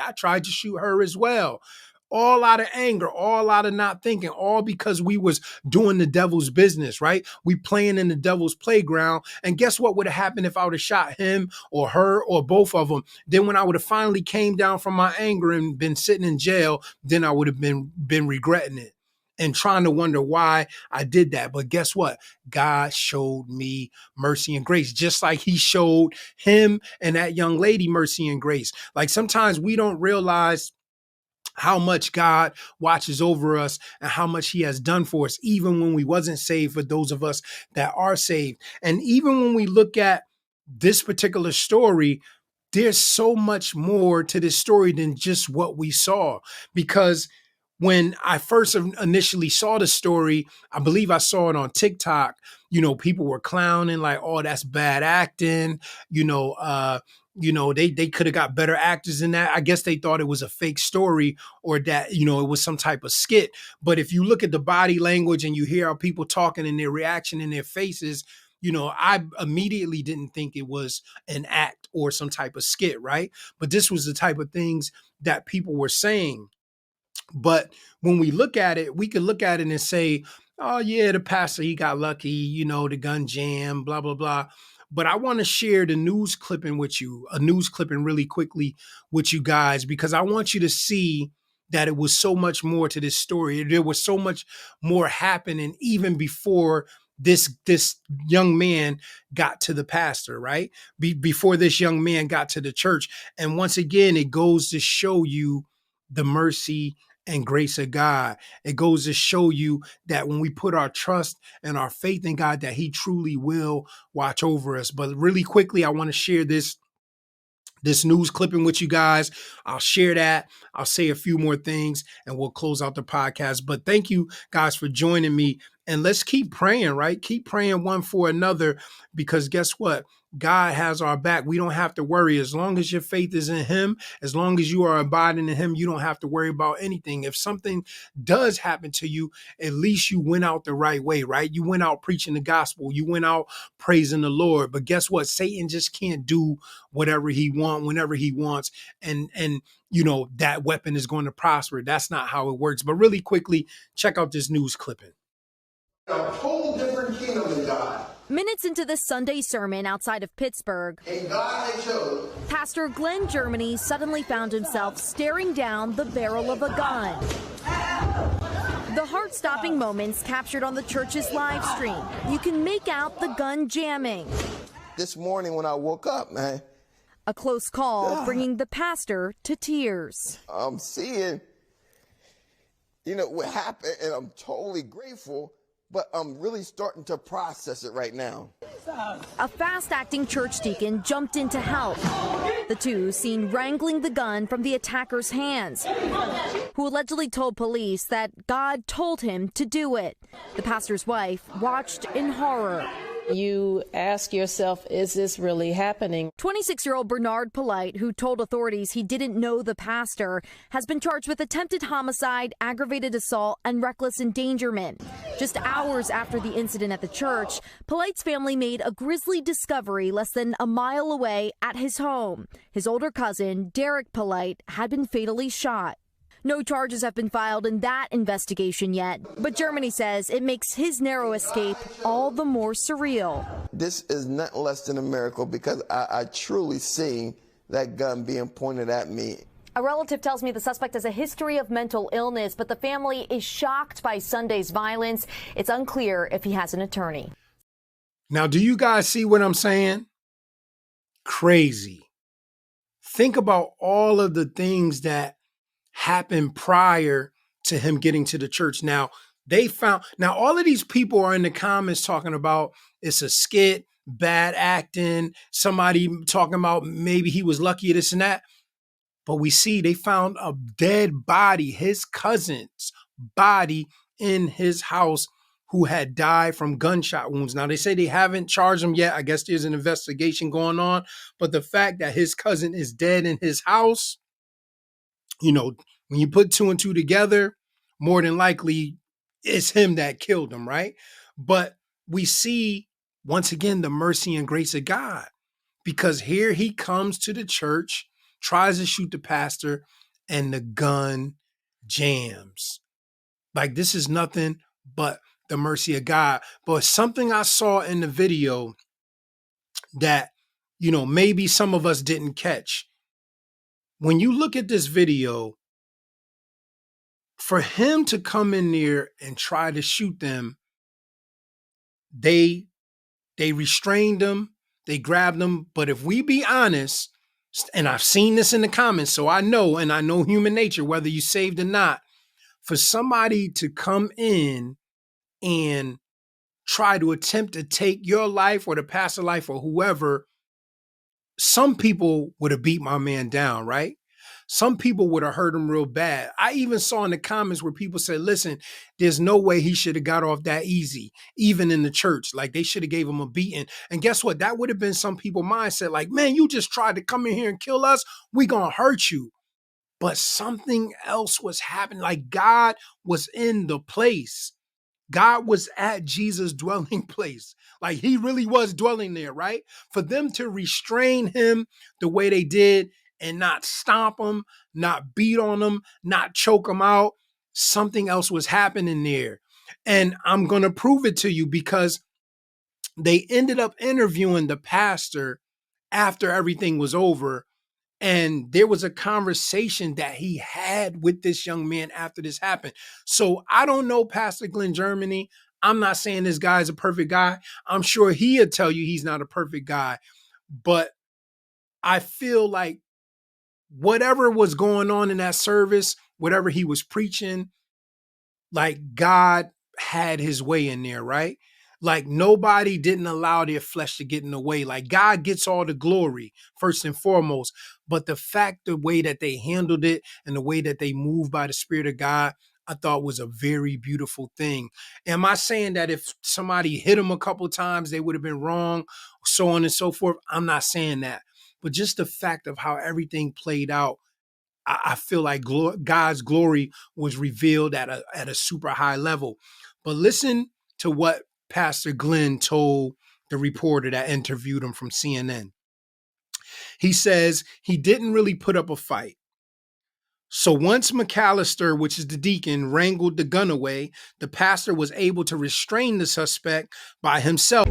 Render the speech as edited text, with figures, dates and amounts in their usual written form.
I tried to shoot her as well. All out of anger, all out of not thinking, all because we was doing the devil's business, right? We playing in the devil's playground. And guess what would have happened if I would have shot him or her or both of them? Then when I would have finally came down from my anger and been sitting in jail, then I would have been regretting it and trying to wonder why I did that. But guess what? God showed me mercy and grace, just like he showed him and that young lady mercy and grace. Like sometimes we don't realize how much God watches over us and how much he has done for us, even when we wasn't saved, for those of us that are saved. And even when we look at this particular story, there's so much more to this story than just what we saw. Because when I first initially saw the story, I believe I saw it on TikTok, people were clowning like, oh, that's bad acting, they could have got better actors than that. I guess they thought it was a fake story or that, it was some type of skit. But if you look at the body language and you hear how people talking and their reaction in their faces, I immediately didn't think it was an act or some type of skit, right? But this was the type of things that people were saying. But when we look at it, we could look at it and say, oh yeah, the pastor, he got lucky, the gun jam, blah, blah, blah. But I want to share the news clipping with you, a news clipping really quickly with you guys, because I want you to see that it was so much more to this story. There was so much more happening even before this young man got to the pastor, right? Before this young man got to the church. And once again, it goes to show you the mercy and grace of God. It goes to show you that when we put our trust and our faith in God, that he truly will watch over us. But really quickly, I want to share this news clipping with you guys. I'll share that. I'll say a few more things and we'll close out the podcast. But thank you guys for joining me. And let's keep praying, right? Keep praying one for another, because guess what? God has our back. We don't have to worry. As long as your faith is in him, as long as you are abiding in him, you don't have to worry about anything. If something does happen to you, at least you went out the right way, right? You went out preaching the gospel. You went out praising the Lord. But guess what? Satan just can't do whatever he wants, whenever he wants. And that weapon is going to prosper. That's not how it works. But really quickly, check out this news clipping. A whole different kingdom in God. Minutes into the Sunday sermon outside of Pittsburgh, A God I chose. Pastor Glenn Germany suddenly found himself staring down the barrel of a gun. The heart-stopping moments captured on the church's live stream. You can make out the gun jamming. This morning when I woke up, man, a close call bringing the pastor to tears. I'm seeing, what happened, and I'm totally grateful. But I'm really starting to process it right now. A fast-acting church deacon jumped in to help. The two seen wrangling the gun from the attacker's hands, who allegedly told police that God told him to do it. The pastor's wife watched in horror. You ask yourself, is this really happening? 26-year-old Bernard Polite, who told authorities he didn't know the pastor, has been charged with attempted homicide, aggravated assault, and reckless endangerment. Just hours after the incident at the church, Polite's family made a grisly discovery less than a mile away at his home. His older cousin, Derek Polite, had been fatally shot. No charges have been filed in that investigation yet, but Germany says it makes his narrow escape all the more surreal. This is not less than a miracle, because I truly see that gun being pointed at me. A relative tells me the suspect has a history of mental illness, but the family is shocked by Sunday's violence. It's unclear if he has an attorney. Now, do you guys see what I'm saying? Crazy. Think about all of the things that happened prior to him getting to the church. Now all of these people are in the comments talking about it's a skit, bad acting, somebody talking about maybe he was lucky, this and that. But we see they found a dead body, his cousin's body, in his house, who had died from gunshot wounds. Now, they say they haven't charged him yet. I guess there's an investigation going on. But the fact that his cousin is dead in his house, when you put two and two together, more than likely it's him that killed him, right? But we see, once again, the mercy and grace of God, because here he comes to the church tries to shoot the pastor, and the gun jams. Like, this is nothing but the mercy of God. But something I saw in the video that, maybe some of us didn't catch. When you look at this video, for him to come in there and try to shoot them, they restrained them, they grabbed them. But if we be honest, and I've seen this in the comments, so I know, and I know human nature, whether you saved or not, for somebody to come in and try to attempt to take your life or the pastor's life or whoever, some people would have beat my man down, right? Some people would have hurt him real bad. I even saw in the comments where people said, listen, there's no way he should have got off that easy, even in the church. Like, they should have gave him a beating. And guess what? That would have been some people's mindset. Like, man, you just tried to come in here and kill us. We gonna hurt you. But something else was happening. Like, God was in the place. God was at Jesus' dwelling place. Like, he really was dwelling there, right? For them to restrain him the way they did and not stomp him, not beat on him, not choke him out, something else was happening there. And I'm going to prove it to you, because they ended up interviewing the pastor after everything was over. And there was a conversation that he had with this young man after this happened. So I don't know Pastor Glenn Germany. I'm not saying this guy is a perfect guy. I'm sure he'll tell you he's not a perfect guy. But I feel like whatever was going on in that service, whatever he was preaching, like, God had his way in there, right? Like, nobody didn't allow their flesh to get in the way. Like, God gets all the glory, first and foremost. But the way that they handled it and the way that they moved by the Spirit of God, I thought was a very beautiful thing. Am I saying that if somebody hit them a couple of times, they would have been wrong, so on and so forth? I'm not saying that. But just the fact of how everything played out, I feel like God's glory was revealed at a super high level. But listen to what Pastor Glenn told the reporter that interviewed him from CNN. He says he didn't really put up a fight. So once McAllister, which is the deacon, wrangled the gun away, the pastor was able to restrain the suspect by himself.